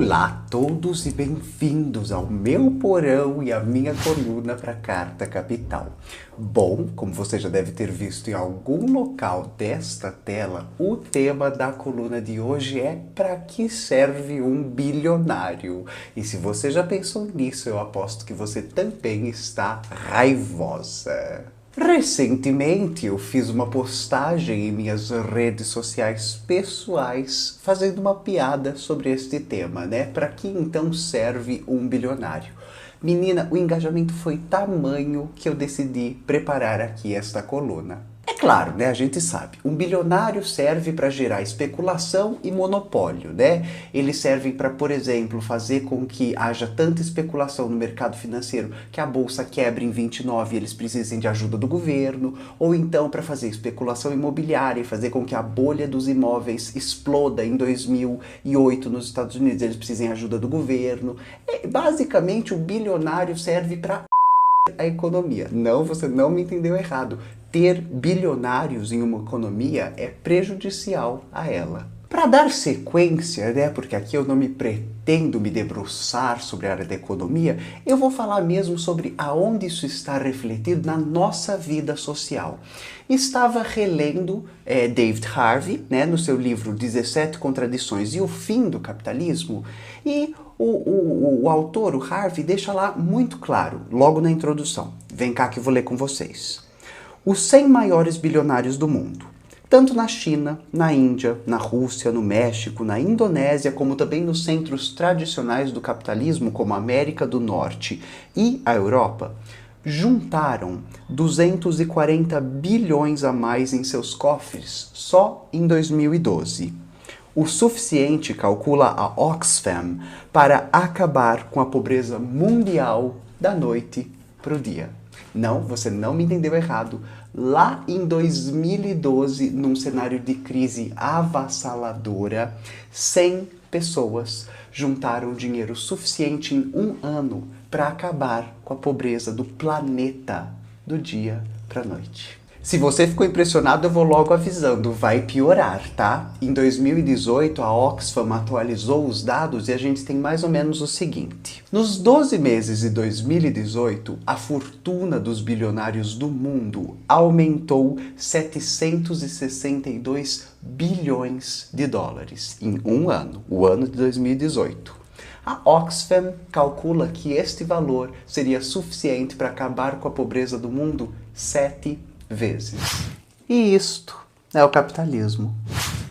Olá a todos e bem-vindos ao meu porão e à minha coluna para Carta Capital. Bom, como você já deve ter visto em algum local desta tela, o tema da coluna de hoje é para que serve um bilionário? E se você já pensou nisso, eu aposto que você também está raivosa. Recentemente eu fiz uma postagem em minhas redes sociais pessoais fazendo uma piada sobre este tema, né? Para que então serve um bilionário? Menina, o engajamento foi tamanho que eu decidi preparar aqui esta coluna. É claro, né? A gente sabe, um bilionário serve para gerar especulação e monopólio, né? Eles servem para, por exemplo, fazer com que haja tanta especulação no mercado financeiro que a bolsa quebre em 29 e eles precisem de ajuda do governo, ou então para fazer especulação imobiliária e fazer com que a bolha dos imóveis exploda em 2008 nos Estados Unidos, eles precisem de ajuda do governo. Basicamente, o bilionário serve para a economia. Não, você não me entendeu errado. Ter bilionários em uma economia é prejudicial a ela. Para dar sequência, né, porque aqui eu não me pretendo me debruçar sobre a área da economia, eu vou falar mesmo sobre aonde isso está refletido na nossa vida social. Estava relendo David Harvey, né, no seu livro 17 Contradições e o Fim do Capitalismo, e o autor, o Harvey, deixa lá muito claro, logo na introdução. Vem cá que eu vou ler com vocês. Os 100 maiores bilionários do mundo, tanto na China, na Índia, na Rússia, no México, na Indonésia, como também nos centros tradicionais do capitalismo, como a América do Norte e a Europa, juntaram 240 bilhões a mais em seus cofres só em 2012. O suficiente, calcula a Oxfam, para acabar com a pobreza mundial da noite para o dia. Não, você não me entendeu errado. Lá em 2012, num cenário de crise avassaladora, 100 pessoas juntaram dinheiro suficiente em um ano para acabar com a pobreza do planeta do dia para a noite. Se você ficou impressionado, eu vou logo avisando, vai piorar, tá? Em 2018, a Oxfam atualizou os dados e a gente tem mais ou menos o seguinte. Nos 12 meses de 2018, a fortuna dos bilionários do mundo aumentou 762 bilhões de dólares em um ano, o ano de 2018. A Oxfam calcula que este valor seria suficiente para acabar com a pobreza do mundo 7 vezes. E isto é o capitalismo.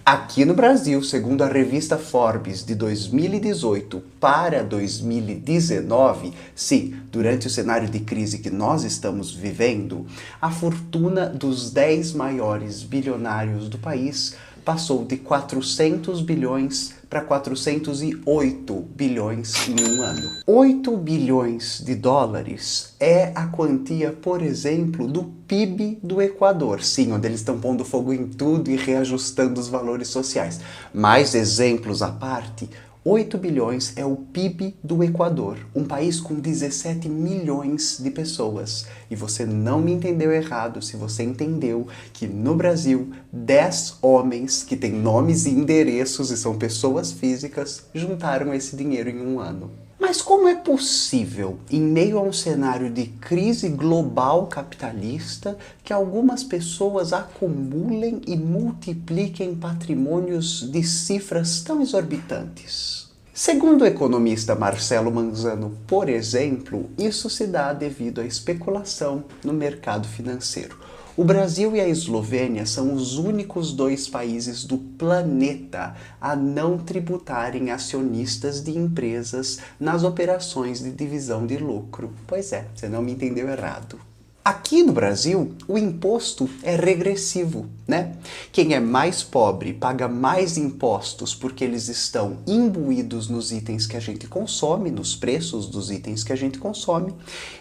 Aqui no Brasil, segundo a revista Forbes de 2018 para 2019, sim, durante o cenário de crise que nós estamos vivendo, a fortuna dos 10 maiores bilionários do país passou de 400 bilhões para 408 bilhões em um ano. 8 bilhões de dólares é a quantia, por exemplo, do PIB do Equador. Sim, onde eles estão pondo fogo em tudo e reajustando os valores sociais. Mais exemplos à parte, 8 bilhões é o PIB do Equador, um país com 17 milhões de pessoas. E você não me entendeu errado se você entendeu que no Brasil, 10 homens que têm nomes e endereços e são pessoas físicas juntaram esse dinheiro em um ano. Mas como é possível, em meio a um cenário de crise global capitalista, que algumas pessoas acumulem e multipliquem patrimônios de cifras tão exorbitantes? Segundo o economista Marcelo Manzano, por exemplo, isso se dá devido à especulação no mercado financeiro. O Brasil e a Eslovênia são os únicos 2 países do planeta a não tributarem acionistas de empresas nas operações de divisão de lucro. Pois é, você não me entendeu errado. Aqui no Brasil, o imposto é regressivo, né? Quem é mais pobre paga mais impostos porque eles estão imbuídos nos itens que a gente consome, nos preços dos itens que a gente consome,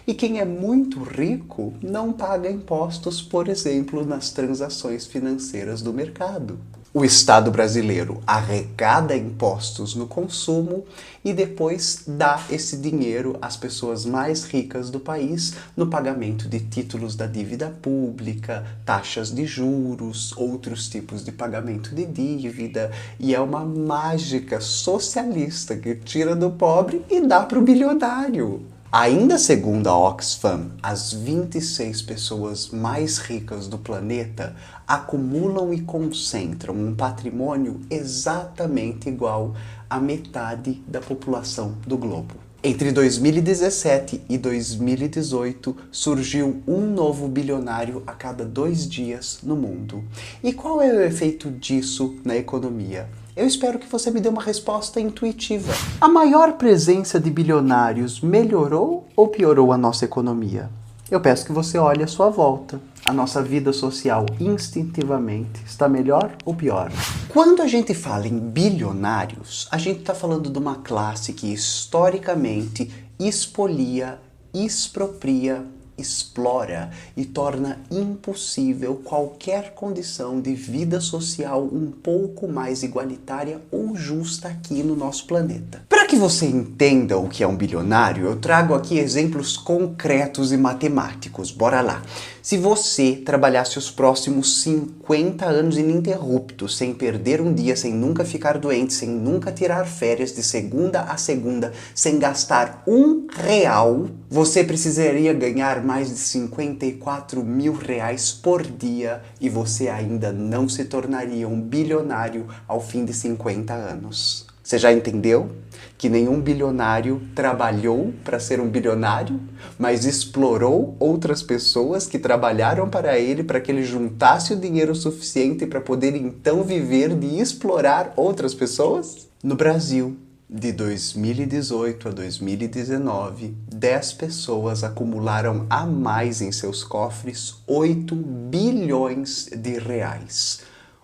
e quem é muito rico não paga impostos, por exemplo, nas transações financeiras do mercado. O Estado brasileiro arrecada impostos no consumo e depois dá esse dinheiro às pessoas mais ricas do país no pagamento de títulos da dívida pública, taxas de juros, outros tipos de pagamento de dívida, e é uma mágica socialista que tira do pobre e dá para o bilionário. Ainda segundo a Oxfam, as 26 pessoas mais ricas do planeta acumulam e concentram um patrimônio exatamente igual à metade da população do globo. Entre 2017 e 2018, surgiu um novo bilionário a cada 2 dias no mundo. E qual é o efeito disso na economia? Eu espero que você me dê uma resposta intuitiva. A maior presença de bilionários melhorou ou piorou a nossa economia? Eu peço que você olhe à sua volta. A nossa vida social instintivamente está melhor ou pior? Quando a gente fala em bilionários, a gente está falando de uma classe que historicamente expolia, expropria, explora e torna impossível qualquer condição de vida social um pouco mais igualitária ou justa aqui no nosso planeta. Para que você entenda o que é um bilionário, eu trago aqui exemplos concretos e matemáticos. Bora lá! Se você trabalhasse os próximos 50 anos ininterruptos, sem perder um dia, sem nunca ficar doente, sem nunca tirar férias de segunda a segunda, sem gastar R$1, você precisaria ganhar mais de 54 mil reais por dia e você ainda não se tornaria um bilionário ao fim de 50 anos. Você já entendeu que nenhum bilionário trabalhou para ser um bilionário, mas explorou outras pessoas que trabalharam para que ele juntasse o dinheiro suficiente para poder então viver de explorar outras pessoas? No Brasil, de 2018 a 2019, 10 pessoas acumularam a mais em seus cofres 8 bilhões de reais.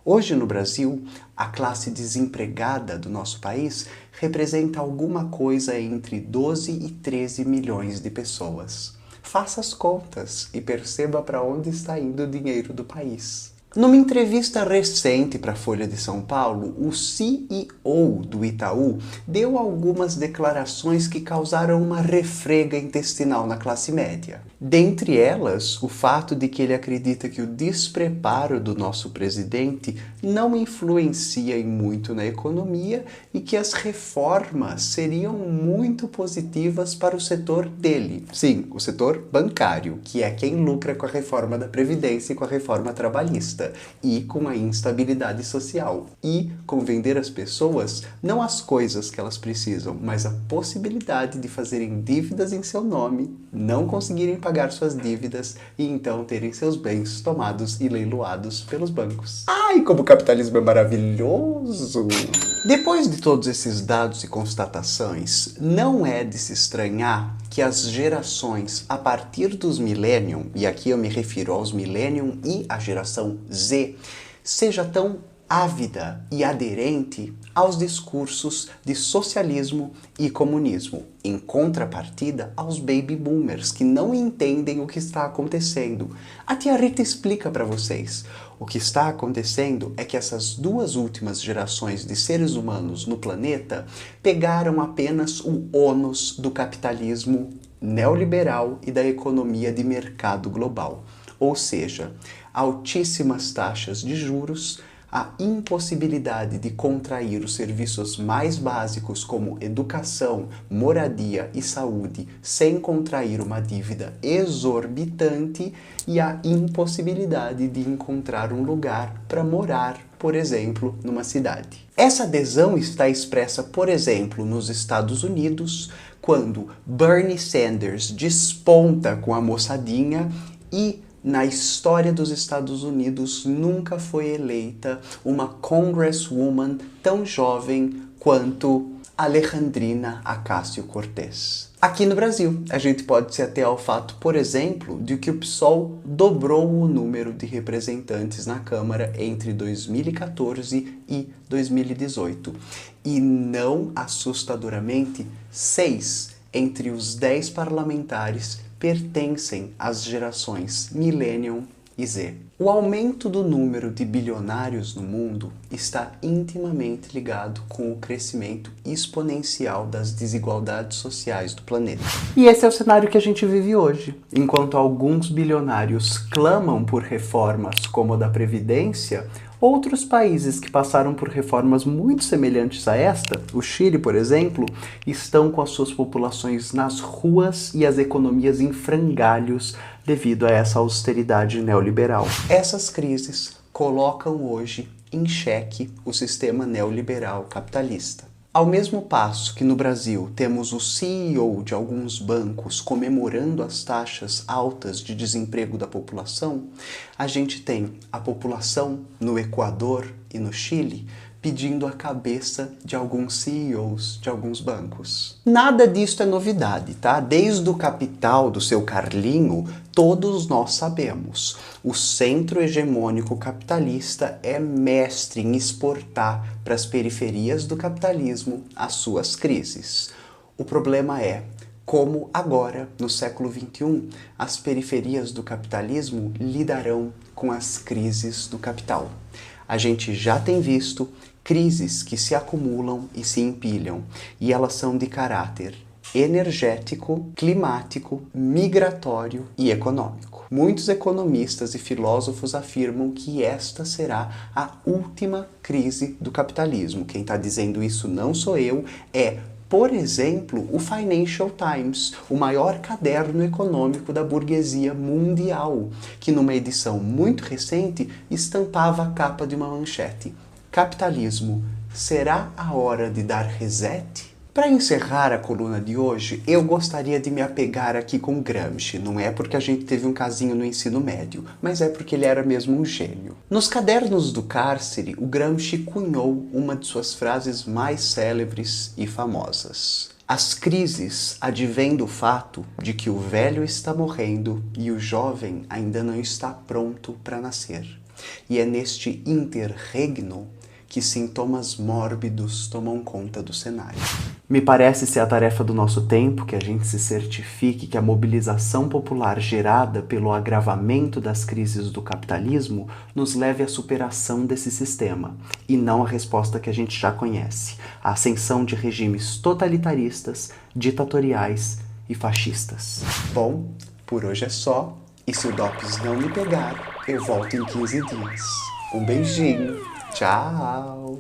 Hoje no Brasil, a classe desempregada do nosso país representa alguma coisa entre 12 e 13 milhões de pessoas. Faça as contas e perceba para onde está indo o dinheiro do país. Numa entrevista recente para a Folha de São Paulo, o CEO do Itaú deu algumas declarações que causaram uma refrega intestinal na classe média. Dentre elas, o fato de que ele acredita que o despreparo do nosso presidente não influencia em muito na economia e que as reformas seriam muito positivas para o setor dele. Sim, o setor bancário, que é quem lucra com a reforma da Previdência e com a reforma trabalhista, e com a instabilidade social, e com vender às pessoas não as coisas que elas precisam, mas a possibilidade de fazerem dívidas em seu nome, não conseguirem pagar suas dívidas e então terem seus bens tomados e leiloados pelos bancos. Ai, como o capitalismo é maravilhoso! Depois de todos esses dados e constatações, não é de se estranhar que as gerações a partir dos Millennium, e aqui eu me refiro aos Millennium e à geração Z, seja tão ávida e aderente aos discursos de socialismo e comunismo, em contrapartida aos baby boomers, que não entendem o que está acontecendo. A tia Rita explica para vocês. O que está acontecendo é que essas duas últimas gerações de seres humanos no planeta pegaram apenas o ônus do capitalismo neoliberal e da economia de mercado global. Ou seja, altíssimas taxas de juros, a impossibilidade de contrair os serviços mais básicos como educação, moradia e saúde sem contrair uma dívida exorbitante e a impossibilidade de encontrar um lugar para morar, por exemplo, numa cidade. Essa adesão está expressa, por exemplo, nos Estados Unidos, quando Bernie Sanders desponta com a moçadinha e na história dos Estados Unidos nunca foi eleita uma congresswoman tão jovem quanto Alejandrina Ocasio-Cortez. Aqui no Brasil, a gente pode se ater ao fato, por exemplo, de que o PSOL dobrou o número de representantes na Câmara entre 2014 e 2018. E não assustadoramente, 6 entre os 10 parlamentares pertencem às gerações Millennium e Z. O aumento do número de bilionários no mundo está intimamente ligado com o crescimento exponencial das desigualdades sociais do planeta. E esse é o cenário que a gente vive hoje. Enquanto alguns bilionários clamam por reformas como a da Previdência, outros países que passaram por reformas muito semelhantes a esta, o Chile, por exemplo, estão com as suas populações nas ruas e as economias em frangalhos devido a essa austeridade neoliberal. Essas crises colocam hoje em xeque o sistema neoliberal capitalista. Ao mesmo passo que no Brasil temos o CEO de alguns bancos comemorando as taxas altas de desemprego da população, a gente tem a população no Equador e no Chile pedindo a cabeça de alguns CEOs de alguns bancos. Nada disso é novidade, tá? Desde o Capital do seu Carlinho, todos nós sabemos. O centro hegemônico capitalista é mestre em exportar para as periferias do capitalismo as suas crises. O problema é como agora, no século XXI, as periferias do capitalismo lidarão com as crises do capital. A gente já tem visto crises que se acumulam e se empilham, e elas são de caráter energético, climático, migratório e econômico. Muitos economistas e filósofos afirmam que esta será a última crise do capitalismo. Quem está dizendo isso não sou eu, é, por exemplo, o Financial Times, o maior caderno econômico da burguesia mundial, que numa edição muito recente estampava a capa de uma manchete: Capitalismo, será a hora de dar reset? Para encerrar a coluna de hoje, eu gostaria de me apegar aqui com Gramsci. Não é porque a gente teve um casinho no ensino médio, mas é porque ele era mesmo um gênio. Nos Cadernos do Cárcere, o Gramsci cunhou uma de suas frases mais célebres e famosas. As crises advêm do fato de que o velho está morrendo e o jovem ainda não está pronto para nascer. E é neste interregno que sintomas mórbidos tomam conta do cenário. Me parece ser a tarefa do nosso tempo que a gente se certifique que a mobilização popular gerada pelo agravamento das crises do capitalismo nos leve à superação desse sistema, e não a resposta que a gente já conhece, a ascensão de regimes totalitaristas, ditatoriais e fascistas. Bom, por hoje é só, e se o DOPS não me pegar, eu volto em 15 dias. Um beijinho! Tchau!